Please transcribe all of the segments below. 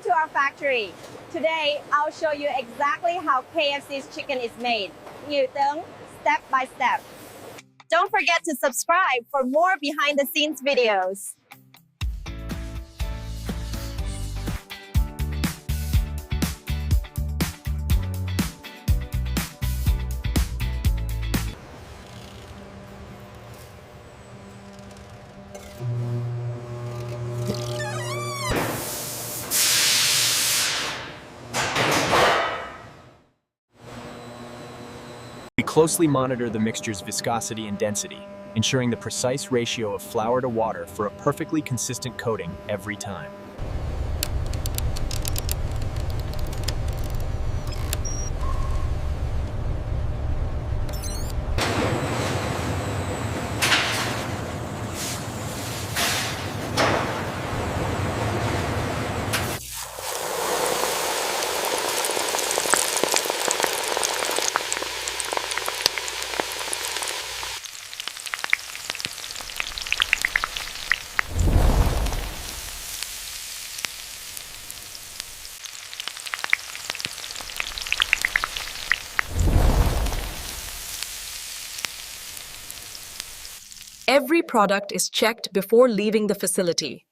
to our factory. Today, I'll show you exactly how KFC's chicken is made. Nhiều tướng, step by step. Don't forget to subscribe for more behind the scenes videos. We closely monitor the mixture's viscosity and density, ensuring the precise ratio of flour to water for a perfectly consistent coating every time. Every product is checked before leaving the facility.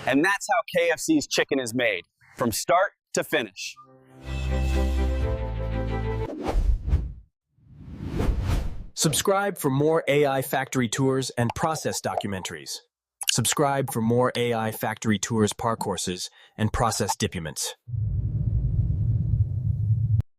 And that's how KFC's chicken is made, from start to finish. Subscribe for more AI factory tours and process documentaries. Subscribe for more AI factory tours, par courses, and process documents.